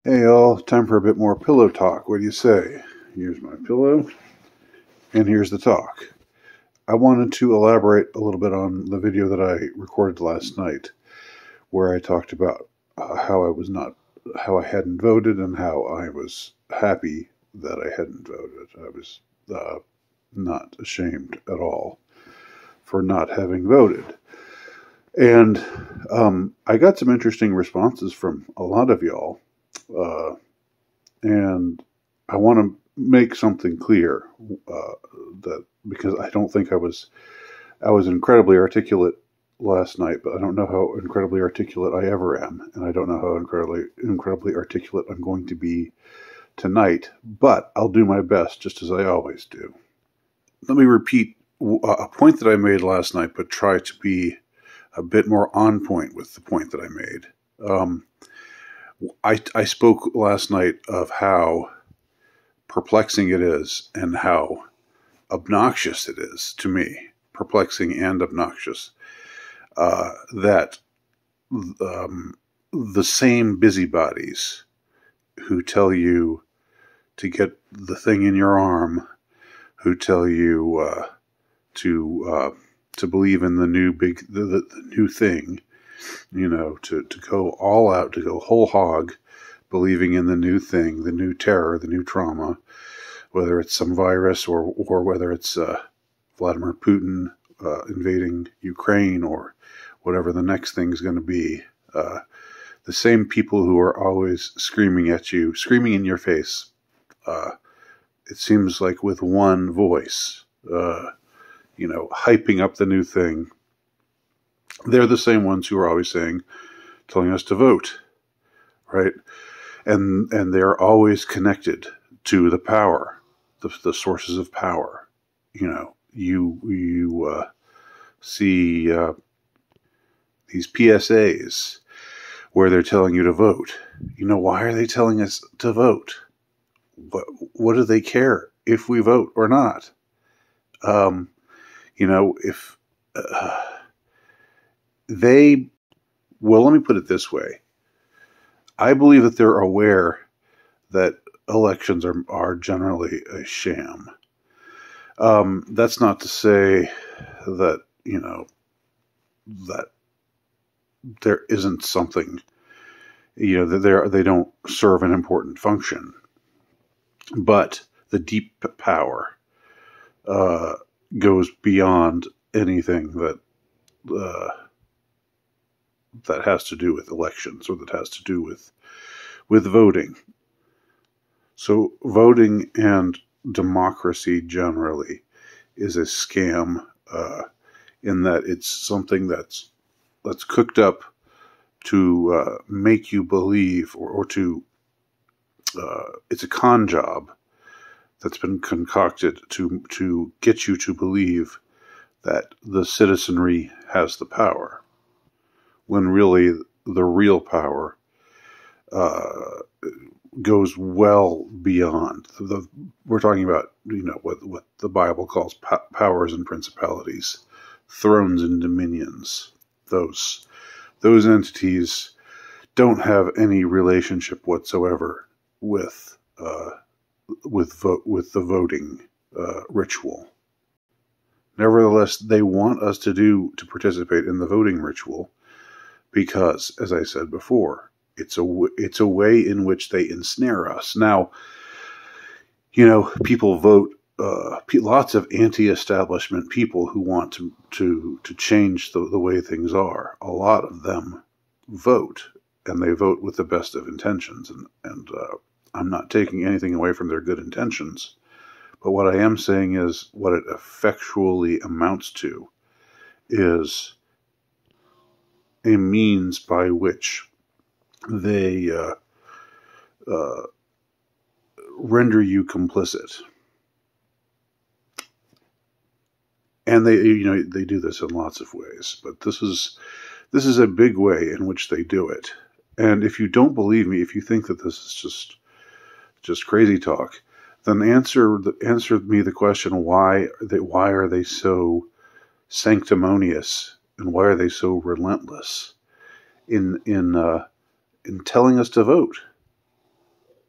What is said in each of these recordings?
Hey all, time for a bit more pillow talk. What do you say? Here's my pillow, and here's the talk. I wanted to elaborate a little bit on the video that I recorded last night, where I talked about how I hadn't voted, and how I was happy that I hadn't voted. I was not ashamed at all for not having voted. And I got some interesting responses from a lot of y'all. And I want to make something clear that because I don't think I was incredibly articulate last night, but I don't know how incredibly articulate I ever am, and I don't know how incredibly articulate I'm going to be tonight. But I'll do my best, just as I always do. Let me repeat a point that I made last night, but try to be a bit more on point with the point that I made. I spoke last night of how perplexing it is and how obnoxious it is to me, perplexing and obnoxious, that the same busybodies who tell you to get the thing in your arm, who tell you to believe in the new thing, to go all out, to go whole hog, believing in the new thing, the new terror, the new trauma, whether it's some virus or whether it's Vladimir Putin invading Ukraine or whatever the next thing's going to be. The same people who are always screaming at you, screaming in your face, it seems like with one voice, hyping up the new thing. They're the same ones who are always telling us to vote, right? And they're always connected to the power, the sources of power. You see these PSAs where they're telling you to vote. Why are they telling us to vote? What do they care if we vote or not? Let me put it this way. I believe that they're aware that elections are generally a sham. That's not to say that, that there isn't something, that they don't serve an important function. But the deep power goes beyond anything that has to do with elections or that has to do with voting. So voting and democracy generally is a scam in that it's something that's cooked up to make you believe or to it's a con job that's been concocted to get you to believe that the citizenry has the power, when really the real power goes well beyond. We're talking about what the Bible calls powers and principalities, thrones and dominions. Those entities don't have any relationship whatsoever with the voting ritual. Nevertheless, they want us to participate in the voting ritual because, as I said before, it's a way in which they ensnare us. Now, people vote. Lots of anti-establishment people who want to change the way things are. A lot of them vote, and they vote with the best of intentions. And I'm not taking anything away from their good intentions. But what I am saying is what it effectually amounts to is a means by which they render you complicit. And they do this in lots of ways, but this is a big way in which they do it. And if you don't believe me, if you think that this is just crazy talk, then answer me the question: why are they so sanctimonious, and why are they so relentless in telling us to vote?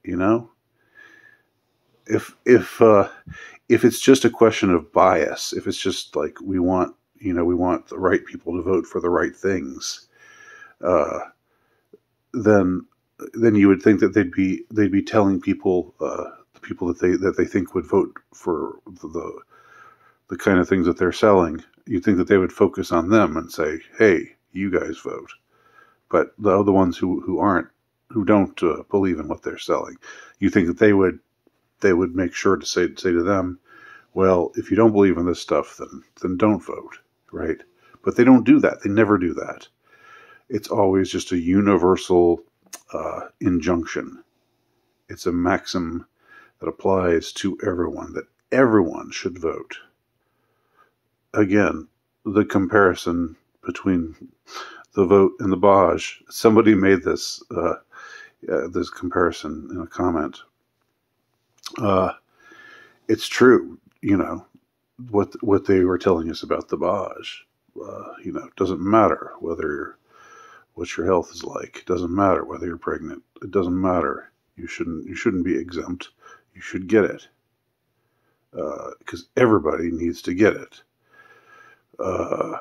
You know, if if uh, if it's just a question of bias, if it's just like we want the right people to vote for the right things, uh, then you would think that they'd be telling people, the people that they think would vote for the kind of things that they're selling. You'd think that they would focus on them and say, "Hey, you guys vote." But the other ones who aren't, who don't believe in what they're selling, you think that they would make sure to say to them, "Well, if you don't believe in this stuff, then don't vote," right? But they don't do that. They never do that. It's always just a universal injunction. It's a maxim that applies to everyone, that everyone should vote. Again, the comparison between the vote and the Baj. Somebody made this comparison in a comment. Uh, it's true, what they were telling us about the Baj. It doesn't matter what your health is like. It doesn't matter whether you're pregnant. It doesn't matter. You shouldn't be exempt. You should get it, because everybody needs to get it. Uh,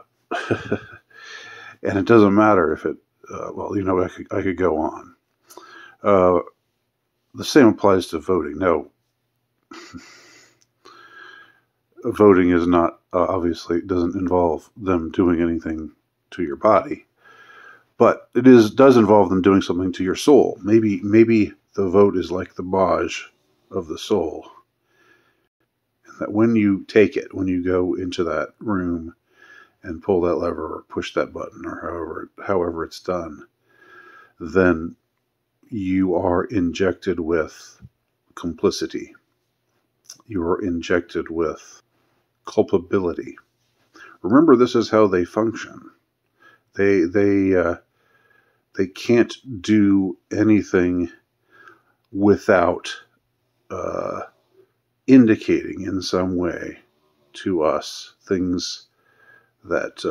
and it doesn't matter if it. I could go on. Uh, the same applies to voting. No, voting is not obviously doesn't involve them doing anything to your body, but does involve them doing something to your soul. Maybe the vote is like the Baj of the soul, and that when you take it, when you go into that room and pull that lever or push that button or however it's done, then you are injected with complicity. You are injected with culpability. Remember, this is how they function. They can't do anything without indicating in some way to us things that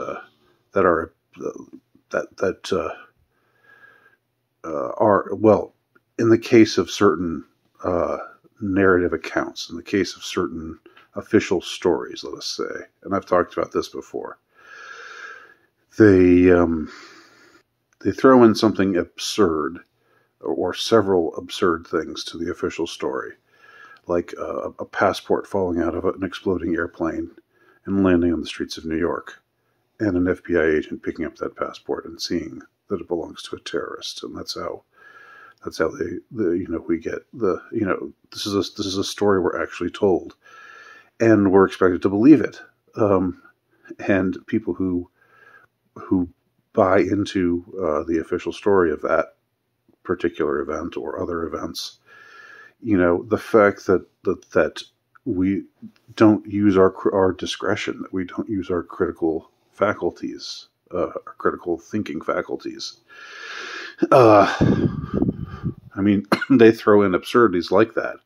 are well, in the case of certain narrative accounts, in the case of certain official stories, let us say, and I've talked about this before, they throw in something absurd or several absurd things to the official story, like a passport falling out of an exploding airplane and landing on the streets of New York, and an FBI agent picking up that passport and seeing that it belongs to a terrorist, and that's how we get this is a story we're actually told, and we're expected to believe it. And people who buy into the official story of that particular event or other events, the fact that we don't use our discretion, that we don't use our critical faculties, our critical thinking faculties. They throw in absurdities like that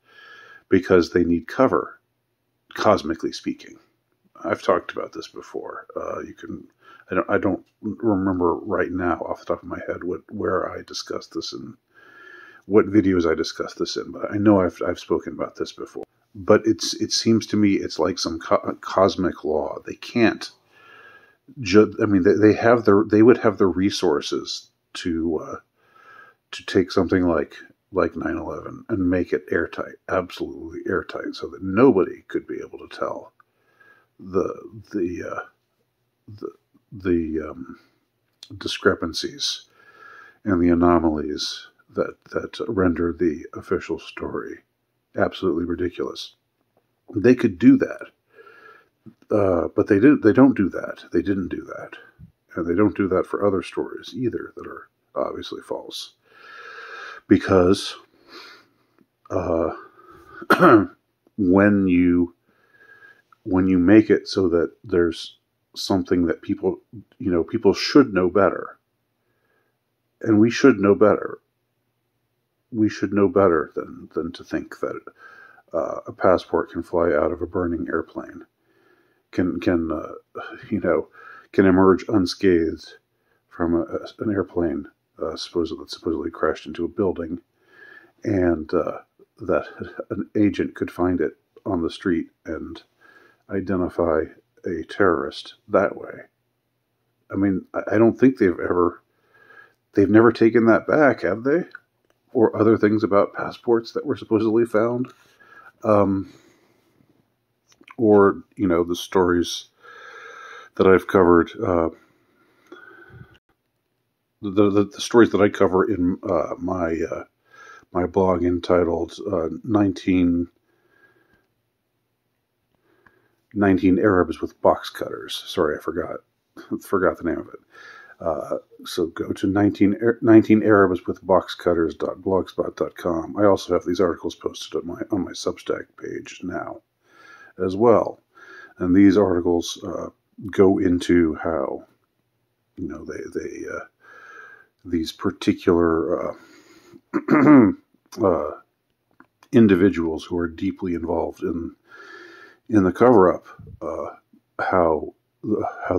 because they need cover, cosmically speaking. I've talked about this before. I don't remember right now off the top of my head where I discussed this and what videos I discussed this in, but I know I've spoken about this before. But it seems to me it's like some cosmic law. They can't. They would have the resources to take something like 9/11 and make it airtight, absolutely airtight, so that nobody could be able to tell the discrepancies and the anomalies that render the official story absolutely ridiculous. They could do that, but they didn't. They don't do that. They didn't do that, and they don't do that for other stories either that are obviously false. Because when you make it so that there's something that people should know better, and we should know better. We should know better than to think that a passport can fly out of a burning airplane, can emerge unscathed from an airplane supposedly crashed into a building, and that an agent could find it on the street and identify a terrorist that way. I mean, I don't think they've never taken that back, have they? Or other things about passports that were supposedly found. Or, the stories that I've covered, the stories that I cover in my blog entitled 19 Arabs with Box Cutters. Sorry, I forgot the name of it. So go to 19 Arabs with boxcutters.blogspot.com. I also have these articles posted on my Substack page now as well. And these articles go into how, these particular individuals who are deeply involved in the cover-up, how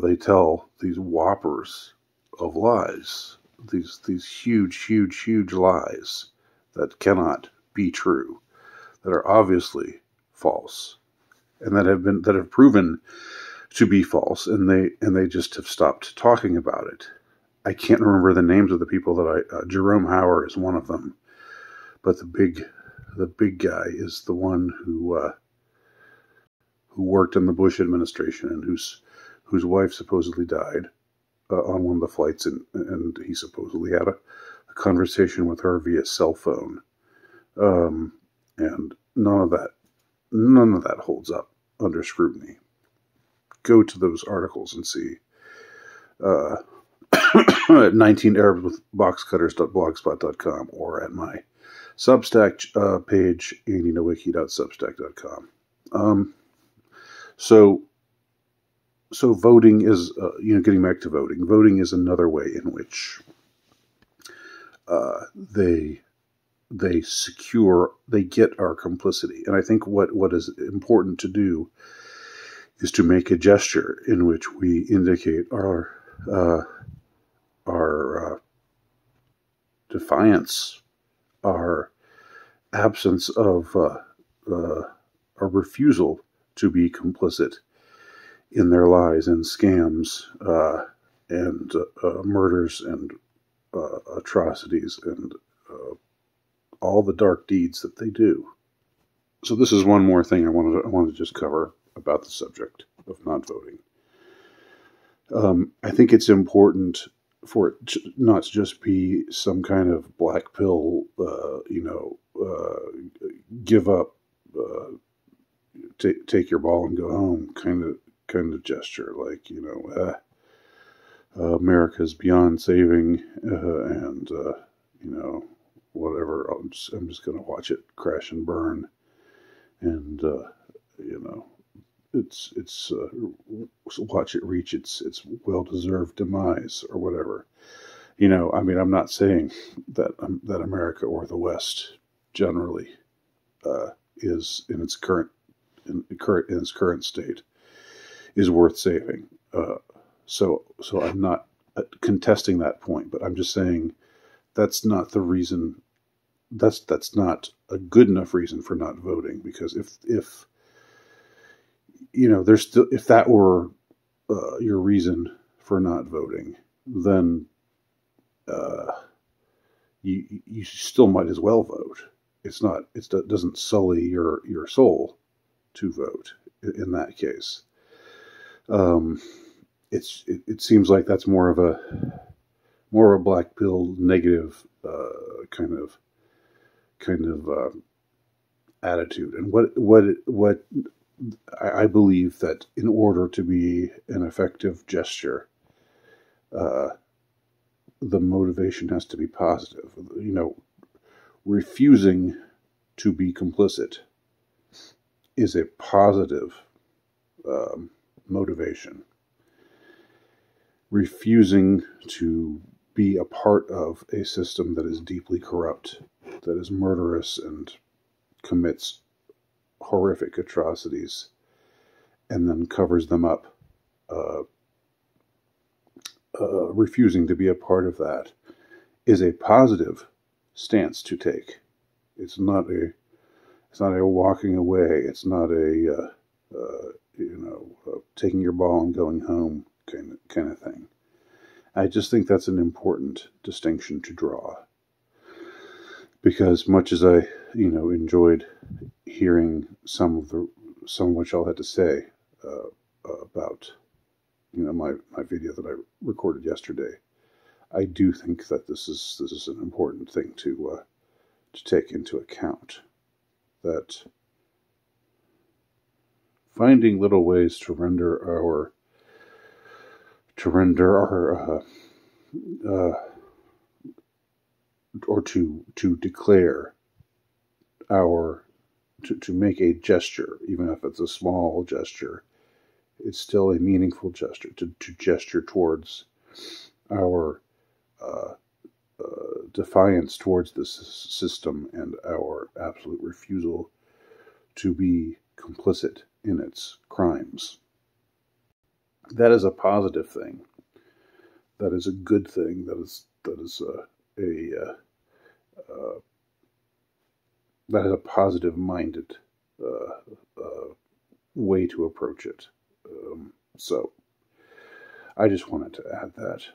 they tell these whoppers of lies, these huge lies that cannot be true, that are obviously false, and that have proven to be false, and they just have stopped talking about it. I can't remember the names of the people that Jerome Hauer is one of them, but the big guy is the one who worked in the Bush administration and whose wife supposedly died on one of the flights, and he supposedly had a conversation with her via cell phone, and none of that holds up under scrutiny. Go to those articles and see. 19 Arabs with boxcutters.blogspot.com, or at my Substack page, andinowiki.substack.com. So voting is, getting back to voting. Voting is another way in which they get our complicity. And I think what is important to do is to make a gesture in which we indicate our defiance, our absence of our refusal to be complicit in their lies and scams and murders and atrocities and all the dark deeds that they do. So this is one more thing I wanted to just cover about the subject of not voting. I think it's important for it not to just be some kind of black pill, give up, take your ball and go home kind of gesture, like, America's beyond saving, and whatever. I'm just going to watch it crash and burn, and it's watch it reach its well-deserved demise, or whatever. I'm not saying that America or the West generally is in its current state is worth saving. So I'm not contesting that point, but I'm just saying that's not the reason. That's not a good enough reason for not voting, because if there's still, if that were your reason for not voting, then you still might as well vote. It doesn't sully your soul to vote in that case. It seems like that's more of a black pill negative kind of attitude. And what I believe that in order to be an effective gesture, the motivation has to be positive. Refusing to be complicit is a positive motivation. Refusing to be a part of a system that is deeply corrupt, that is murderous and commits horrific atrocities and then covers them up, refusing to be a part of that is a positive stance to take. It's not a walking away. It's not a taking your ball and going home kind of thing. I just think that's an important distinction to draw, because much as I enjoyed hearing some of what y'all had to say about my video that I recorded yesterday, I do think that this is an important thing to take into account. That finding little ways to render our or to declare our to make a gesture, even if it's a small gesture, it's still a meaningful gesture. To gesture towards our defiance towards this system and our absolute refusal to be complicit in its crimes. That is a positive thing. That is a good thing. That is a positive-minded way to approach it. So I just wanted to add that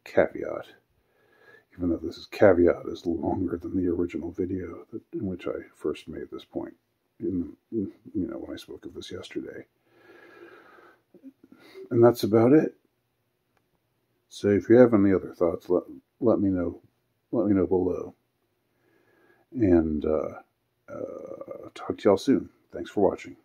caveat, even though this caveat is longer than the original video in which I first made this point. When I spoke of this yesterday. And that's about it. So if you have any other thoughts, let me know. Let me know below. And talk to y'all soon. Thanks for watching.